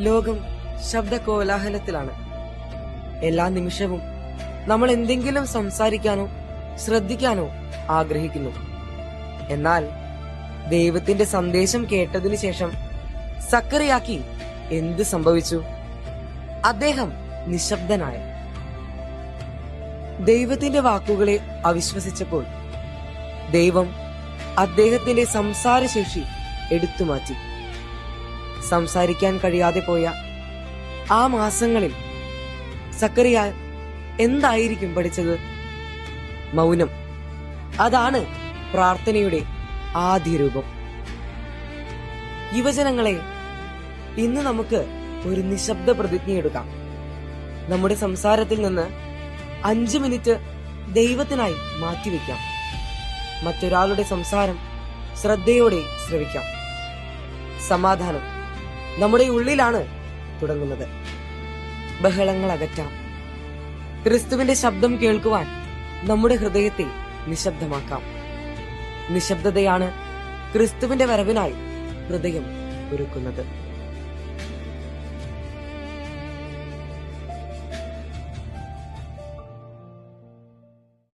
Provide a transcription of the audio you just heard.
ലോകം ശബ്ദ കോലാഹലത്തിലാണ്. എല്ലാ നിമിഷവും നമ്മൾ എന്തെങ്കിലും സംസാരിക്കാനോ ശ്രദ്ധിക്കാനോ ആഗ്രഹിക്കുന്നു. എന്നാൽ ദൈവത്തിന്റെ സന്ദേശം കേട്ടതിനു ശേഷം സക്കറിയാക്ക് എന്ത് സംഭവിച്ചു? അദ്ദേഹം നിശബ്ദനായി. ദൈവത്തിന്റെ വാക്കുകളെ അവിശ്വസിച്ചപ്പോൾ ദൈവം അദ്ദേഹത്തിന്റെ സംസാരശേഷി എടുത്തുമാറ്റി. സംസാരിക്കാൻ കഴിയാതെ പോയ ആ മാസങ്ങളിൽ സക്കറിയ എന്തായിരിക്കും പഠിച്ചത്? മൗനം. അതാണ് പ്രാർത്ഥനയുടെ ആദ്യ രൂപം. യുവജനങ്ങളെ, ഇന്ന് നമുക്ക് ഒരു നിശബ്ദ പ്രതിജ്ഞയെടുക്കാം. നമ്മുടെ സംസാരത്തിൽ നിന്ന് 5 മിനിറ്റ് ദൈവത്തിനായി മാറ്റിവെക്കാം. മറ്റൊരാളുടെ സംസാരം ശ്രദ്ധയോടെ ശ്രവിക്കാം. സമാധാനം നമ്മുടെ ഉള്ളിലാണ് തുടങ്ങുന്നത്. ബഹളങ്ങൾ അകറ്റാം. ക്രിസ്തുവിന്റെ ശബ്ദം കേൾക്കുവാൻ നമ്മുടെ ഹൃദയത്തെ നിശബ്ദമാക്കാം. നിശബ്ദതയാണ് ക്രിസ്തുവിന്റെ വരവിനായി ഹൃദയം ഒരുക്കുന്നത്.